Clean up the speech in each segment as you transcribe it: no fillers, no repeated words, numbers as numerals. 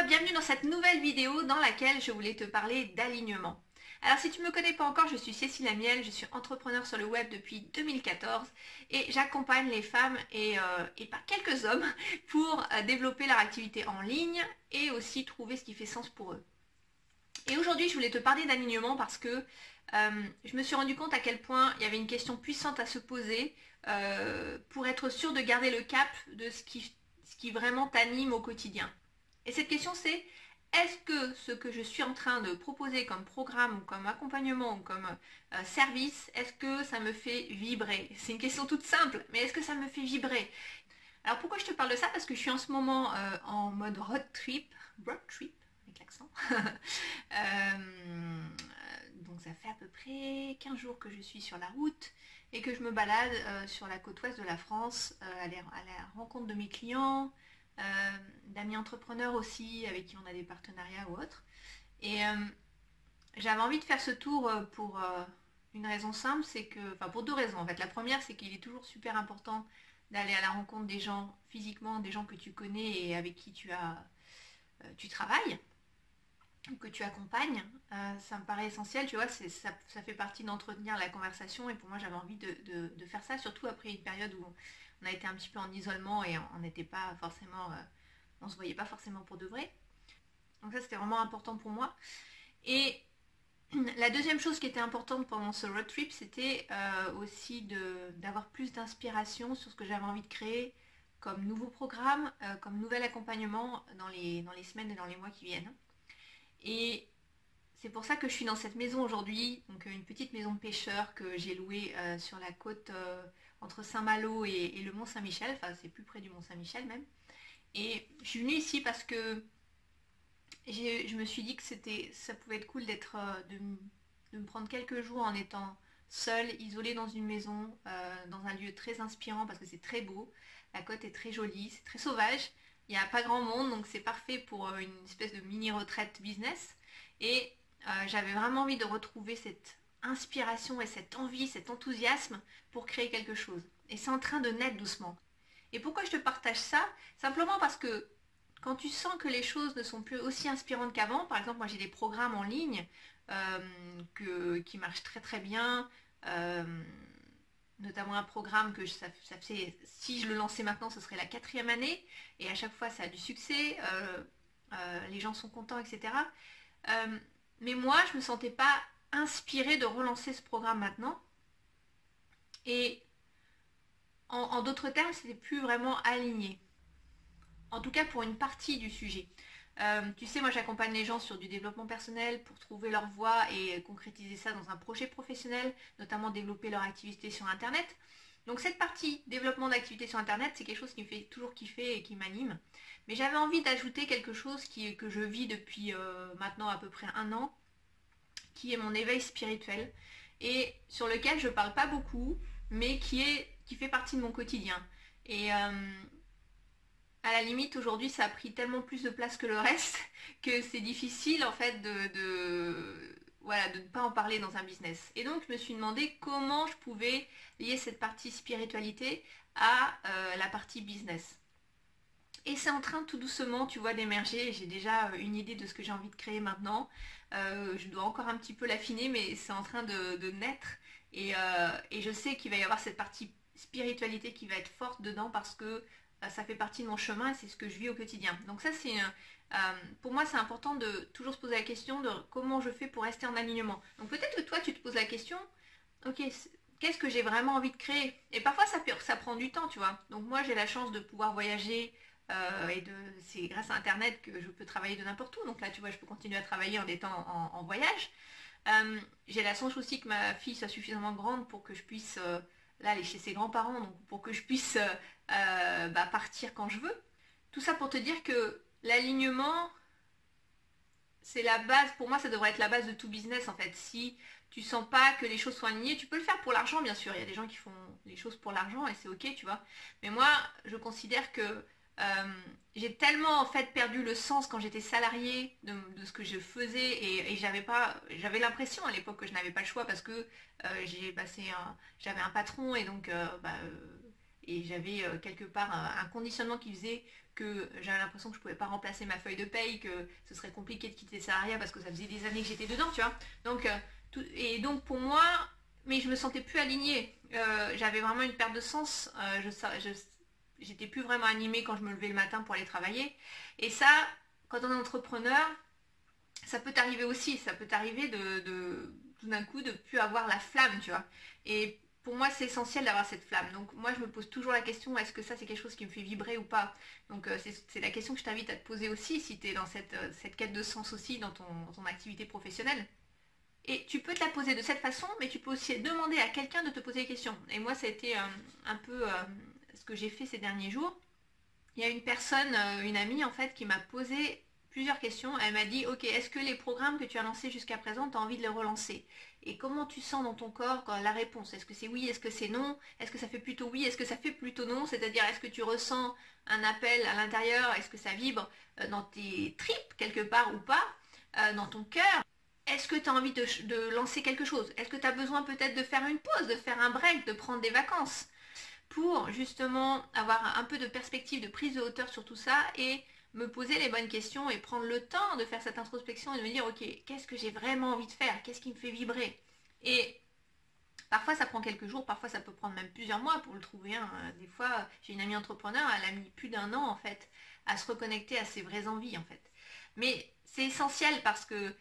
bienvenue dans cette nouvelle vidéo dans laquelle je voulais te parler d'alignement. Alors si tu ne me connais pas encore, je suis Cécile Amiel, je suis entrepreneur sur le web depuis 2014 et j'accompagne les femmes et pas quelques hommes pour développer leur activité en ligne et aussi trouver ce qui fait sens pour eux. Et aujourd'hui je voulais te parler d'alignement parce que je me suis rendu compte à quel point il y avait une question puissante à se poser pour être sûr de garder le cap de ce qui vraiment t'anime au quotidien. Et cette question c'est, est-ce que ce que je suis en train de proposer comme programme ou comme accompagnement ou comme service, est-ce que ça me fait vibrer? C'est une question toute simple, mais est-ce que ça me fait vibrer? Alors pourquoi je te parle de ça? Parce que je suis en ce moment en mode road trip avec l'accent. Donc ça fait à peu près 15 jours que je suis sur la route et que je me balade sur la côte ouest de la France à la rencontre de mes clients, d'amis entrepreneurs aussi avec qui on a des partenariats ou autres. Et j'avais envie de faire ce tour pour une raison simple, c'est que, enfin pour deux raisons en fait. La première, c'est qu'il est toujours super important d'aller à la rencontre des gens physiquement, des gens que tu connais et avec qui tu travailles ou que tu accompagnes. Ça me paraît essentiel, tu vois, ça fait partie d'entretenir la conversation et pour moi j'avais envie de faire ça, surtout après une période où on a été un petit peu en isolement et on n'était pas forcément, on se voyait pas forcément pour de vrai. Donc ça c'était vraiment important pour moi. Et la deuxième chose qui était importante pendant ce road trip, c'était aussi d'avoir plus d'inspiration sur ce que j'avais envie de créer comme nouveau programme, comme nouvel accompagnement dans les semaines et dans les mois qui viennent. Et c'est pour ça que je suis dans cette maison aujourd'hui, donc une petite maison de pêcheurs que j'ai louée sur la côte entre Saint-Malo et le Mont-Saint-Michel, enfin c'est plus près du Mont-Saint-Michel même. Et je suis venue ici parce que je me suis dit que ça pouvait être cool de me prendre quelques jours en étant seule, isolée dans une maison, dans un lieu très inspirant parce que c'est très beau, la côte est très jolie, c'est très sauvage, il n'y a pas grand monde donc c'est parfait pour une espèce de mini retraite business. Et j'avais vraiment envie de retrouver cette inspiration et cette envie, cet enthousiasme pour créer quelque chose. Et c'est en train de naître doucement. Et pourquoi je te partage ça? Simplement parce que quand tu sens que les choses ne sont plus aussi inspirantes qu'avant, par exemple moi j'ai des programmes en ligne qui marchent très très bien, notamment un programme que ça fait, si je le lançais maintenant ce serait la 4e année, et à chaque fois ça a du succès, les gens sont contents, etc. Mais moi je me sentais pas inspirée de relancer ce programme maintenant, et en d'autres termes c'était plus vraiment aligné. En tout cas pour une partie du sujet. Tu sais, moi j'accompagne les gens sur du développement personnel pour trouver leur voie et concrétiser ça dans un projet professionnel, notamment développer leur activité sur Internet. Donc cette partie développement d'activité sur Internet, c'est quelque chose qui me fait toujours kiffer et qui m'anime. Mais j'avais envie d'ajouter quelque chose que je vis depuis maintenant à peu près 1 an, qui est mon éveil spirituel et sur lequel je parle pas beaucoup, mais qui fait partie de mon quotidien. Et à la limite aujourd'hui ça a pris tellement plus de place que le reste que c'est difficile en fait voilà, de ne pas en parler dans un business. Et donc je me suis demandé comment je pouvais lier cette partie spiritualité à la partie business. Et c'est en train tout doucement, tu vois, d'émerger. J'ai déjà une idée de ce que j'ai envie de créer maintenant. Je dois encore un petit peu l'affiner, mais c'est en train de naître. Et je sais qu'il va y avoir cette partie spiritualité qui va être forte dedans parce que ça fait partie de mon chemin et c'est ce que je vis au quotidien. Donc ça c'est pour moi c'est important de toujours se poser la question de comment je fais pour rester en alignement. Donc peut-être que toi tu te poses la question, ok, qu'est-ce que j'ai vraiment envie de créer? Et parfois ça prend du temps, tu vois. Donc moi j'ai la chance de pouvoir voyager c'est grâce à internet que je peux travailler de n'importe où. Donc là tu vois je peux continuer à travailler en étant en voyage. J'ai la chance aussi que ma fille soit suffisamment grande pour que je puisse là elle est chez ses grands-parents, donc pour que je puisse partir quand je veux. Tout ça pour te dire que l'alignement, c'est la base, pour moi ça devrait être la base de tout business en fait. Si tu sens pas que les choses sont alignées, tu peux le faire pour l'argent bien sûr, il y a des gens qui font les choses pour l'argent et c'est ok tu vois. Mais moi je considère que j'ai tellement en fait perdu le sens quand j'étais salariée de ce que je faisais et j'avais l'impression à l'époque que je n'avais pas le choix parce que j'avais un patron et donc et j'avais quelque part un conditionnement qui faisait que j'avais l'impression que je pouvais pas remplacer ma feuille de paye, que ce serait compliqué de quitter le salariat parce que ça faisait des années que j'étais dedans, tu vois. Donc, et donc pour moi, mais je me sentais plus alignée. J'avais vraiment une perte de sens. J'étais plus vraiment animée quand je me levais le matin pour aller travailler. Et ça, quand on est entrepreneur, ça peut t'arriver aussi. Ça peut t'arriver tout d'un coup de plus avoir la flamme, tu vois. Et pour moi, c'est essentiel d'avoir cette flamme. Donc moi, je me pose toujours la question, est-ce que ça, c'est quelque chose qui me fait vibrer ou pas? Donc c'est la question que je t'invite à te poser aussi, si tu es dans cette quête de sens aussi dans ton activité professionnelle. Et tu peux te la poser de cette façon, mais tu peux aussi demander à quelqu'un de te poser des questions. Et moi, ça a été un peu ce que j'ai fait ces derniers jours. Il y a une personne, une amie en fait, qui m'a posé plusieurs questions. Elle m'a dit, ok, est-ce que les programmes que tu as lancés jusqu'à présent, tu as envie de les relancer? Et comment tu sens dans ton corps la réponse? Est-ce que c'est oui? Est-ce que c'est non? Est-ce que ça fait plutôt oui? Est-ce que ça fait plutôt non? C'est-à-dire, est-ce que tu ressens un appel à l'intérieur? Est-ce que ça vibre dans tes tripes quelque part ou pas? Dans ton cœur? Est-ce que tu as envie de lancer quelque chose? Est-ce que tu as besoin peut-être de faire une pause, de faire un break, de prendre des vacances pour justement avoir un peu de perspective, de prise de hauteur sur tout ça et me poser les bonnes questions et prendre le temps de faire cette introspection et de me dire ok, qu'est-ce que j'ai vraiment envie de faire? Qu'est-ce qui me fait vibrer? Et parfois ça prend quelques jours, parfois ça peut prendre même plusieurs mois pour le trouver, hein. Des fois, j'ai une amie entrepreneur, elle a mis plus d'1 an en fait à se reconnecter à ses vraies envies en fait. Mais c'est essentiel parce que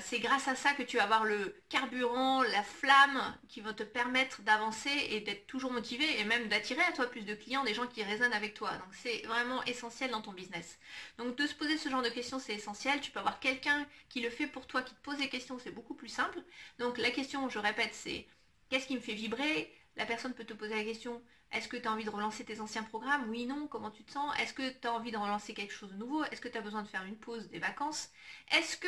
c'est grâce à ça que tu vas avoir le carburant, la flamme qui va te permettre d'avancer et d'être toujours motivé et même d'attirer à toi plus de clients, des gens qui résonnent avec toi. Donc c'est vraiment essentiel dans ton business. Donc de se poser ce genre de questions, c'est essentiel. Tu peux avoir quelqu'un qui le fait pour toi, qui te pose des questions, c'est beaucoup plus simple. Donc la question, je répète, c'est qu'est-ce qui me fait vibrer? La personne peut te poser la question, est-ce que tu as envie de relancer tes anciens programmes? Oui, non, comment tu te sens? Est-ce que tu as envie de relancer quelque chose de nouveau? Est-ce que tu as besoin de faire une pause, des vacances? Est-ce que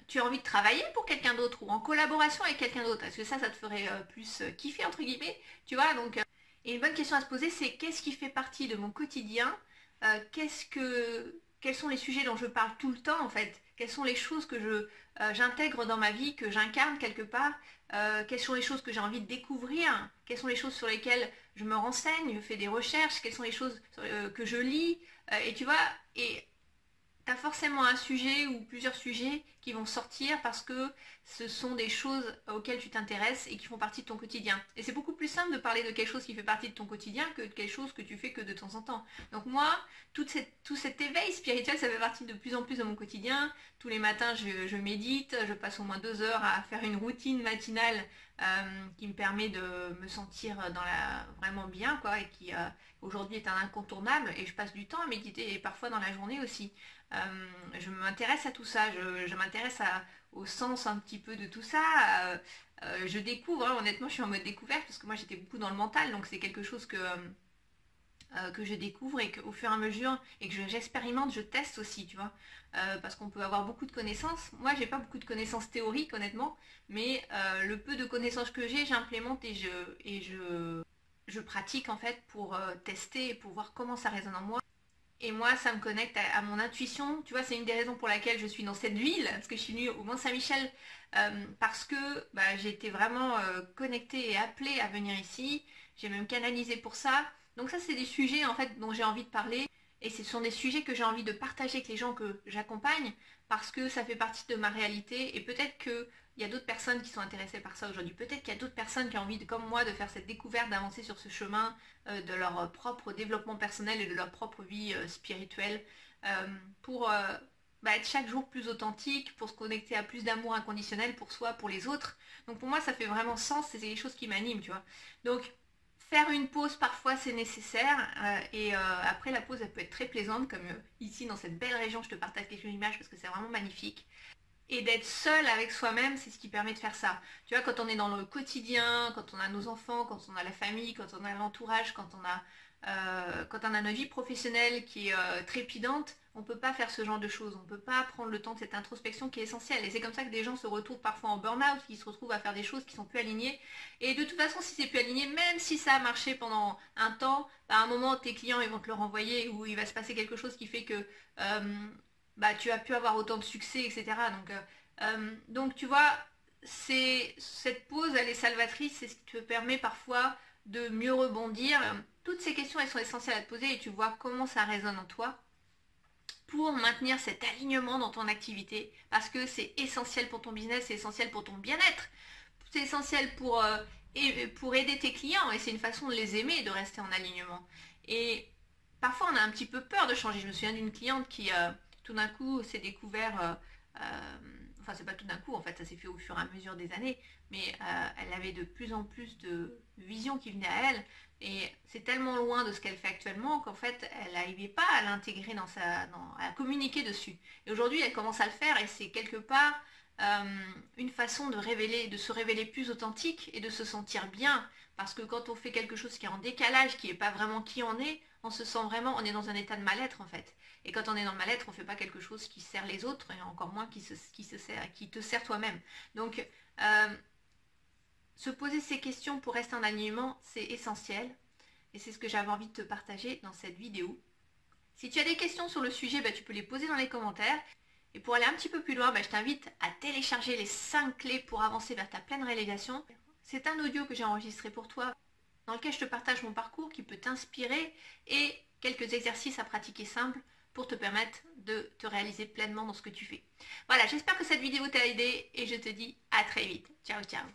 tu as envie de travailler pour quelqu'un d'autre ou en collaboration avec quelqu'un d'autre? Est-ce que ça te ferait plus kiffer, entre guillemets? Tu vois, donc, et une bonne question à se poser, c'est qu'est-ce qui fait partie de mon quotidien? Quels sont les sujets dont je parle tout le temps, en fait? Quelles sont les choses que j'intègre dans ma vie, que j'incarne quelque part? Quelles sont les choses que j'ai envie de découvrir? Quelles sont les choses sur lesquelles je me renseigne, je fais des recherches? Quelles sont les choses que je lis? Et tu vois, et tu as forcément un sujet ou plusieurs sujets qui vont sortir parce que ce sont des choses auxquelles tu t'intéresses et qui font partie de ton quotidien. Et c'est beaucoup plus simple de parler de quelque chose qui fait partie de ton quotidien que de quelque chose que tu fais que de temps en temps. Donc moi, tout cet éveil spirituel, ça fait partie de plus en plus de mon quotidien. Tous les matins, je médite, je passe au moins 2 heures à faire une routine matinale qui me permet de me sentir vraiment bien, quoi, et qui aujourd'hui est un incontournable. Et je passe du temps à méditer et parfois dans la journée aussi. Je m'intéresse à tout ça, je m'intéresse au sens un petit peu de tout ça. Je découvre, hein, honnêtement, je suis en mode découverte parce que moi j'étais beaucoup dans le mental, donc c'est quelque chose que je découvre et qu'au fur et à mesure et que j'expérimente, je teste aussi, tu vois. Parce qu'on peut avoir beaucoup de connaissances. Moi, j'ai pas beaucoup de connaissances théoriques, honnêtement, mais le peu de connaissances que j'ai, j'implémente et je pratique en fait pour tester et pour voir comment ça résonne en moi. Et moi, ça me connecte à mon intuition. Tu vois, c'est une des raisons pour laquelle je suis dans cette ville, parce que je suis venue au Mont-Saint-Michel, parce que bah, j'ai été vraiment connectée et appelée à venir ici. J'ai même canalisé pour ça. Donc ça, c'est des sujets en fait dont j'ai envie de parler. Et ce sont des sujets que j'ai envie de partager avec les gens que j'accompagne, parce que ça fait partie de ma réalité. Et peut-être que il y a d'autres personnes qui sont intéressées par ça aujourd'hui. Peut-être qu'il y a d'autres personnes qui ont envie, comme moi, de faire cette découverte, d'avancer sur ce chemin de leur propre développement personnel et de leur propre vie spirituelle pour être chaque jour plus authentique, pour se connecter à plus d'amour inconditionnel pour soi, pour les autres. Donc pour moi, ça fait vraiment sens, c'est des choses qui m'animent, tu vois. Donc faire une pause parfois c'est nécessaire et après la pause elle peut être très plaisante comme ici dans cette belle région, je te partage quelques images parce que c'est vraiment magnifique. Et d'être seul avec soi-même, c'est ce qui permet de faire ça. Tu vois, quand on est dans le quotidien, quand on a nos enfants, quand on a la famille, quand on a l'entourage, quand on a notre vie professionnelle qui est trépidante, on ne peut pas faire ce genre de choses. On ne peut pas prendre le temps de cette introspection qui est essentielle. Et c'est comme ça que des gens se retrouvent parfois en burn-out, qui se retrouvent à faire des choses qui sont plus alignées. Et de toute façon, si c'est plus aligné, même si ça a marché pendant un temps, à un moment, tes clients ils vont te le renvoyer ou il va se passer quelque chose qui fait que tu as pu avoir autant de succès, etc. Donc tu vois, cette pause, elle est salvatrice, c'est ce qui te permet parfois de mieux rebondir, toutes ces questions, elles sont essentielles à te poser et tu vois comment ça résonne en toi pour maintenir cet alignement dans ton activité, parce que c'est essentiel pour ton business, c'est essentiel pour ton bien-être, c'est essentiel pour aider tes clients, et c'est une façon de les aimer et de rester en alignement. Et parfois on a un petit peu peur de changer. Je me souviens d'une cliente qui tout d'un coup s'est découvert, enfin c'est pas tout d'un coup, en fait ça s'est fait au fur et à mesure des années, mais elle avait de plus en plus de visions qui venaient à elle, et c'est tellement loin de ce qu'elle fait actuellement qu'en fait elle n'arrivait pas à l'intégrer à communiquer dessus. Et aujourd'hui elle commence à le faire, et c'est quelque part une façon de se révéler plus authentique et de se sentir bien. Parce que quand on fait quelque chose qui est en décalage, qui n'est pas vraiment qui on se sent vraiment, on est dans un état de mal-être en fait. Et quand on est dans le mal-être, on ne fait pas quelque chose qui sert les autres, et encore moins qui te sert toi-même. Donc, se poser ces questions pour rester en alignement, c'est essentiel. Et c'est ce que j'avais envie de te partager dans cette vidéo. Si tu as des questions sur le sujet, tu peux les poser dans les commentaires. Et pour aller un petit peu plus loin, je t'invite à télécharger les 5 clés pour avancer vers ta pleine réalisation. C'est un audio que j'ai enregistré pour toi, dans lequel je te partage mon parcours qui peut t'inspirer et quelques exercices à pratiquer simples pour te permettre de te réaliser pleinement dans ce que tu fais. Voilà, j'espère que cette vidéo t'a aidé et je te dis à très vite. Ciao, ciao.